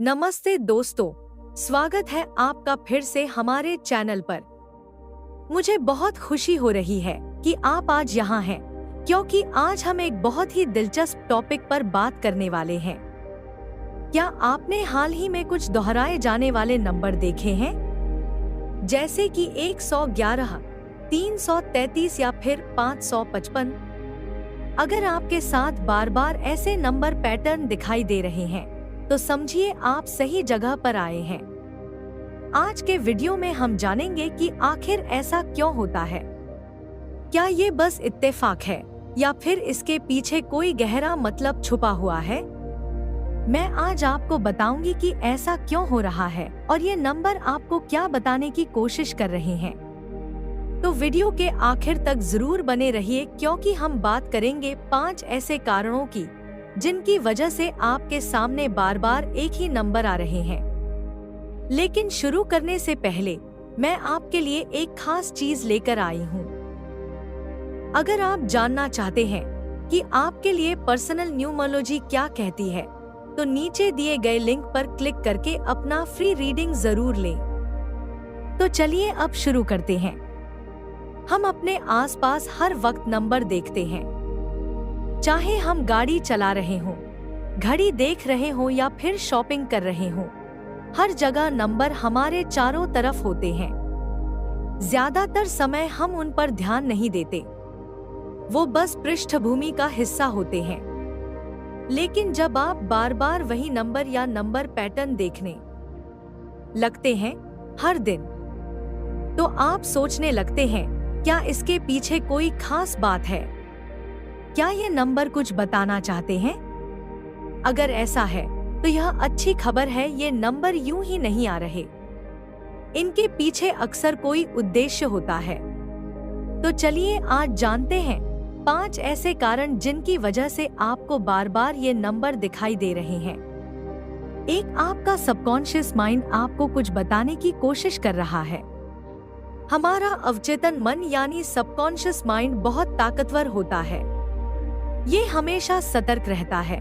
नमस्ते दोस्तों, स्वागत है आपका फिर से हमारे चैनल पर। मुझे बहुत खुशी हो रही है कि आप आज यहाँ हैं, क्योंकि आज हम एक बहुत ही दिलचस्प टॉपिक पर बात करने वाले हैं। क्या आपने हाल ही में कुछ दोहराए जाने वाले नंबर देखे हैं, जैसे कि 111, 333 या फिर 555? अगर आपके साथ बार बार ऐसे नंबर पैटर्न दिखाई दे रहे हैं, तो समझिए आप सही जगह पर आए हैं। आज के वीडियो में हम जानेंगे कि आखिर ऐसा क्यों होता है। क्या ये बस इत्तेफाक है या फिर इसके पीछे कोई गहरा मतलब छुपा हुआ है? मैं आज आपको बताऊंगी कि ऐसा क्यों हो रहा है और ये नंबर आपको क्या बताने की कोशिश कर रहे हैं। तो वीडियो के आखिर तक जरूर बने रहिए, क्योंकि हम बात करेंगे 5 ऐसे कारणों की जिनकी वजह से आपके सामने बार बार एक ही नंबर आ रहे हैं। लेकिन शुरू करने से पहले मैं आपके लिए एक खास चीज लेकर आई हूँ। अगर आप जानना चाहते हैं कि आपके लिए पर्सनल न्यूमरोलॉजी क्या कहती है, तो नीचे दिए गए लिंक पर क्लिक करके अपना फ्री रीडिंग जरूर लें। तो चलिए अब शुरू करते हैं। हम अपने आसपास हर वक्त नंबर देखते हैं, चाहे हम गाड़ी चला रहे हों, घड़ी देख रहे हों या फिर शॉपिंग कर रहे हों। हर जगह नंबर हमारे चारों तरफ होते हैं। ज्यादातर समय हम उन पर ध्यान नहीं देते, वो बस पृष्ठभूमि का हिस्सा होते हैं। लेकिन जब आप बार बार वही नंबर या नंबर पैटर्न देखने लगते हैं हर दिन, तो आप सोचने लगते हैं, क्या इसके पीछे कोई खास बात है? क्या ये नंबर कुछ बताना चाहते हैं? अगर ऐसा है, तो यह अच्छी खबर है। ये नंबर यूं ही नहीं आ रहे, इनके पीछे अक्सर कोई उद्देश्य होता है। तो चलिए आज जानते हैं 5 ऐसे कारण जिनकी वजह से आपको बार बार ये नंबर दिखाई दे रहे हैं। एक, आपका सबकॉन्शियस माइंड आपको कुछ बताने की कोशिश कर रहा है। हमारा अवचेतन मन यानी सबकॉन्शियस माइंड बहुत ताकतवर होता है। ये हमेशा सतर्क रहता है,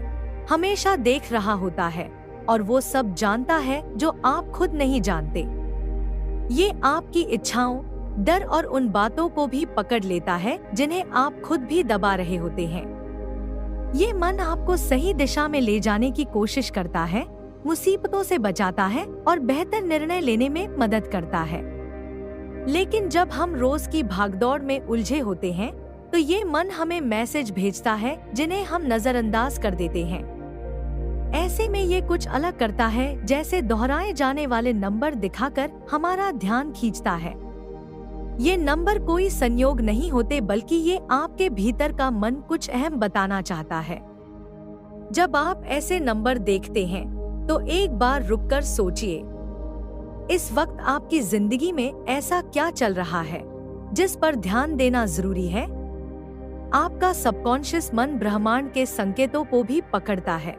हमेशा देख रहा होता है और वो सब जानता है जो आप खुद नहीं जानते। ये आपकी इच्छाओं, डर और उन बातों को भी पकड़ लेता है जिन्हें आप खुद भी दबा रहे होते हैं। ये मन आपको सही दिशा में ले जाने की कोशिश करता है, मुसीबतों से बचाता है और बेहतर निर्णय लेने में मदद करता है। लेकिन जब हम रोज की भागदौड़ में उलझे होते हैं, तो ये मन हमें मैसेज भेजता है जिन्हें हम नजरअंदाज कर देते हैं। ऐसे में ये कुछ अलग करता है, जैसे दोहराए जाने वाले नंबर दिखाकर हमारा ध्यान खींचता है। ये नंबर कोई संयोग नहीं होते, बल्कि ये आपके भीतर का मन कुछ अहम बताना चाहता है। जब आप ऐसे नंबर देखते हैं, तो एक बार रुककर सोचिए, इस वक्त आपकी जिंदगी में ऐसा क्या चल रहा है जिस पर ध्यान देना जरूरी है? आपका सबकॉन्शियस मन ब्रह्मांड के संकेतों को भी पकड़ता है।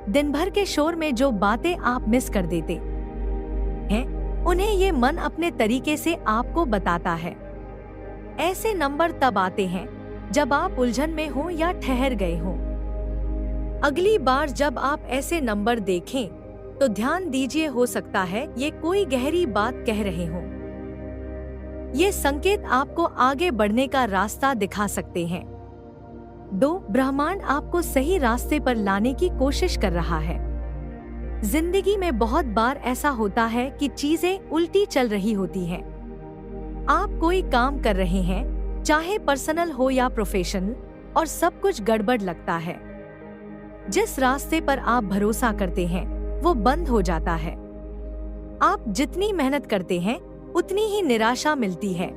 दिन भर के शोर में जो बातें आप मिस कर देते हैं, उन्हें ये मन अपने तरीके से आपको बताता है। ऐसे नंबर तब आते हैं जब आप उलझन में हो या ठहर गए हो। अगली बार जब आप ऐसे नंबर देखें, तो ध्यान दीजिए, हो सकता है ये कोई गहरी बात कह रहे हो। ये संकेत आपको आगे बढ़ने का रास्ता दिखा सकते हैं। 2, ब्रह्मांड आपको सही रास्ते पर लाने की कोशिश कर रहा है। जिंदगी में बहुत बार ऐसा होता है कि चीजें उल्टी चल रही होती हैं। आप कोई काम कर रहे हैं, चाहे पर्सनल हो या प्रोफेशनल, और सब कुछ गड़बड़ लगता है। जिस रास्ते पर आप भरोसा करते हैं, वो बंद हो जाता है। आप जितनी मेहनत करते हैं, उतनी ही निराशा मिलती है।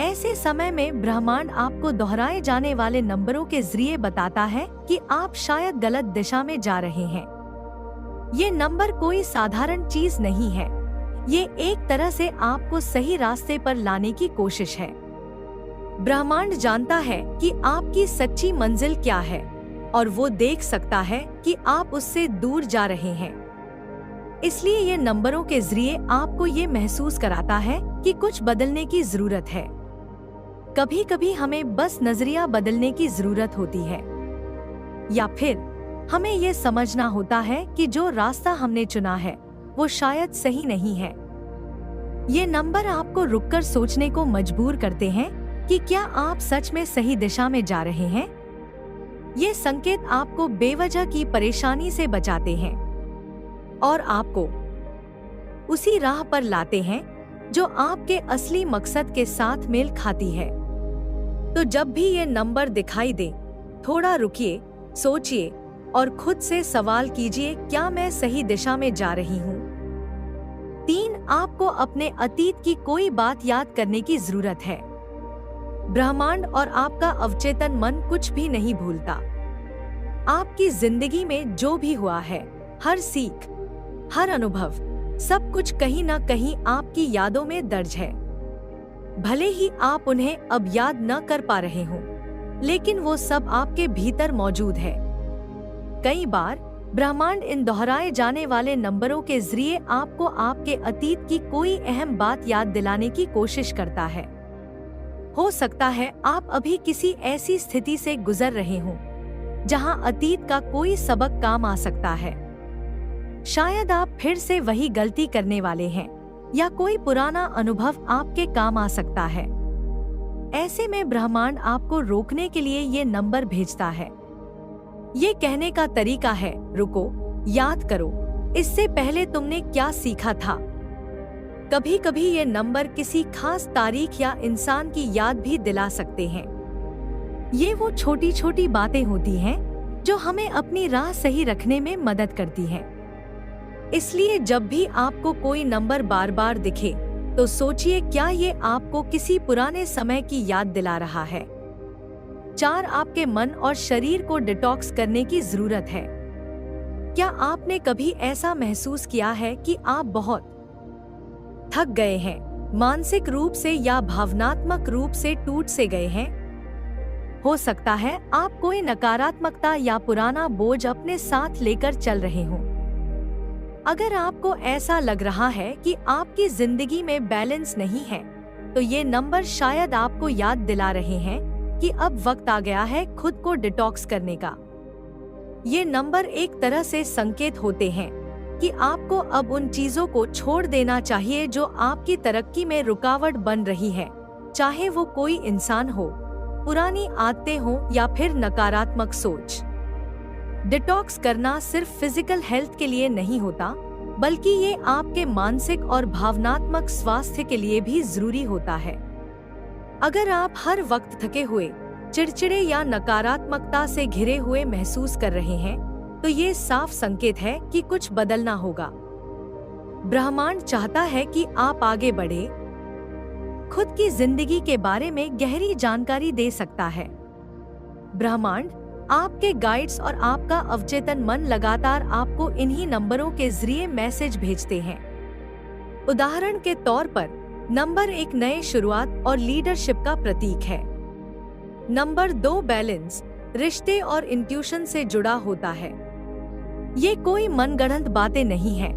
ऐसे समय में ब्रह्मांड आपको दोहराए जाने वाले नंबरों के जरिए बताता है कि आप शायद गलत दिशा में जा रहे हैं। ये नंबर कोई साधारण चीज नहीं है, ये एक तरह से आपको सही रास्ते पर लाने की कोशिश है। ब्रह्मांड जानता है कि आपकी सच्ची मंजिल क्या है, और वो देख सकता है कि आप उससे दूर जा रहे हैं। इसलिए ये नंबरों के जरिए आपको ये महसूस कराता है कि कुछ बदलने की जरूरत है। कभी कभी हमें बस नजरिया बदलने की जरूरत होती है, या फिर हमें ये समझना होता है कि जो रास्ता हमने चुना है वो शायद सही नहीं है। ये नंबर आपको रुककर सोचने को मजबूर करते हैं कि क्या आप सच में सही दिशा में जा रहे हैं। ये संकेत आपको बेवजह की परेशानी से बचाते हैं और आपको उसी राह पर लाते हैं जो आपके असली मकसद के साथ मेल खाती है। तो जब भी ये नंबर दिखाई दे, थोड़ा रुकिए, सोचिए और खुद से सवाल कीजिए, क्या मैं सही दिशा में जा रही हूँ। 3, आपको अपने अतीत की कोई बात याद करने की जरूरत है। ब्रह्मांड और आपका अवचेतन मन कुछ भी नहीं भूलता। आपकी जिंदगी में जो भी हुआ है, हर सीख, हर अनुभव, सब कुछ कहीं न कहीं आपकी यादों में दर्ज है। भले ही आप उन्हें अब याद न कर पा रहे हों, लेकिन वो सब आपके भीतर मौजूद है। कई बार ब्रह्मांड इन दोहराए जाने वाले नंबरों के जरिए आपको आपके अतीत की कोई अहम बात याद दिलाने की कोशिश करता है। हो सकता है आप अभी किसी ऐसी स्थिति से गुजर रहे हों जहां अतीत का कोई सबक काम आ सकता है। शायद आप फिर से वही गलती करने वाले हैं या कोई पुराना अनुभव आपके काम आ सकता है। ऐसे में ब्रह्मांड आपको रोकने के लिए ये नंबर भेजता है। ये कहने का तरीका है, रुको, याद करो, इससे पहले तुमने क्या सीखा था। कभी कभी ये नंबर किसी खास तारीख या इंसान की याद भी दिला सकते हैं। ये वो छोटी छोटी बातें होती हैं जो हमें अपनी राह सही रखने में मदद करती हैं। इसलिए जब भी आपको कोई नंबर बार बार दिखे तो सोचिए, क्या ये आपको किसी पुराने समय की याद दिला रहा है। 4, आपके मन और शरीर को डिटॉक्स करने की जरूरत है। क्या आपने कभी ऐसा महसूस किया है कि आप बहुत थक गए हैं, मानसिक रूप से या भावनात्मक रूप से टूट से गए हैं? हो सकता है आप कोई नकारात्मकता या पुराना बोझ अपने साथ लेकर चल रहे हों। अगर आपको ऐसा लग रहा है कि आपकी जिंदगी में बैलेंस नहीं है, तो ये नंबर शायद आपको याद दिला रहे हैं कि अब वक्त आ गया है खुद को डिटॉक्स करने का। ये नंबर एक तरह से संकेत होते हैं कि आपको अब उन चीजों को छोड़ देना चाहिए जो आपकी तरक्की में रुकावट बन रही है, चाहे वो कोई इंसान हो, पुरानी आदतें हो या फिर नकारात्मक सोच। डिटॉक्स करना सिर्फ फिजिकल हेल्थ के लिए नहीं होता, बल्कि ये आपके मानसिक और भावनात्मक स्वास्थ्य के लिए भी जरूरी होता है। अगर आप हर वक्त थके हुए, चिड़चिड़े या नकारात्मकता से घिरे हुए महसूस कर रहे हैं, तो ये साफ संकेत है कि कुछ बदलना होगा। ब्रह्मांड चाहता है कि आप आगे बढ़े, खुद की जिंदगी के बारे में गहरी जानकारी दे सकता है। ब्रह्मांड, आपके गाइड्स और आपका अवचेतन मन लगातार आपको इन्हीं नंबरों के जरिए मैसेज भेजते हैं। उदाहरण के तौर पर, नंबर 1 नए शुरुआत और लीडरशिप का प्रतीक है। नंबर 2 बैलेंस, रिश्ते और इंट्यूशन से जुड़ा होता है। ये कोई मनगढ़ंत बातें नहीं है,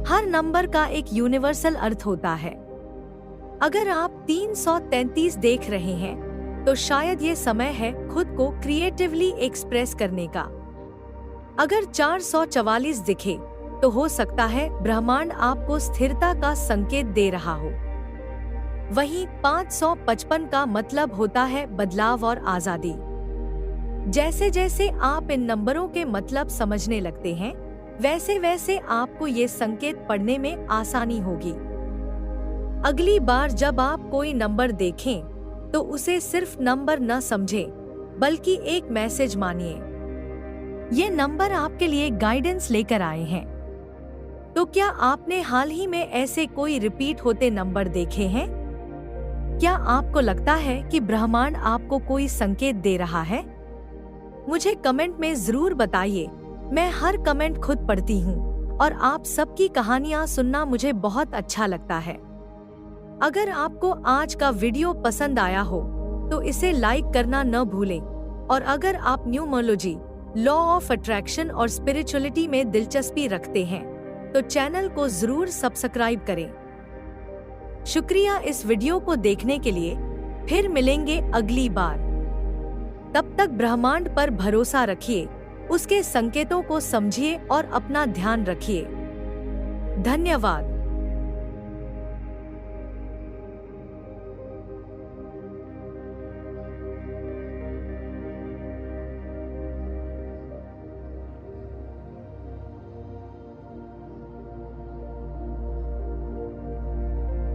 हर नंबर का एक यूनिवर्सल अर्थ होता है। अगर आप 333 देख रहे हैं, तो शायद ये समय है खुद को क्रिएटिवली एक्सप्रेस करने का। अगर 444 दिखे, तो हो सकता है ब्रह्मांड आपको स्थिरता का संकेत दे रहा हो। वहीं 555 का मतलब होता है बदलाव और आजादी। जैसे जैसे आप इन नंबरों के मतलब समझने लगते हैं, वैसे वैसे आपको ये संकेत पढ़ने में आसानी होगी। अगली बार जब आप कोई नंबर देखें, तो उसे सिर्फ नंबर न समझें, बल्कि एक मैसेज मानिए। ये नंबर आपके लिए गाइडेंस लेकर आए हैं। तो क्या आपने हाल ही में ऐसे कोई रिपीट होते नंबर देखे हैं? क्या आपको लगता है कि ब्रह्मांड आपको कोई संकेत दे रहा है? मुझे कमेंट में जरूर बताइए। मैं हर कमेंट खुद पढ़ती हूँ और आप सबकी कहानियाँ सुनना मुझे बहुत अच्छा लगता है। अगर आपको आज का वीडियो पसंद आया हो, तो इसे लाइक करना न भूलें और अगर आप न्यूमरोलॉजी, लॉ ऑफ अट्रैक्शन और स्पिरिचुअलिटी में दिलचस्पी रखते हैं, तो चैनल को जरूर सब्सक्राइब करें। शुक्रिया इस वीडियो को देखने के लिए। फिर मिलेंगे अगली बार। तब तक ब्रह्मांड पर भरोसा रखिए, उसके संकेतों को समझिए और अपना ध्यान रखिए। धन्यवाद।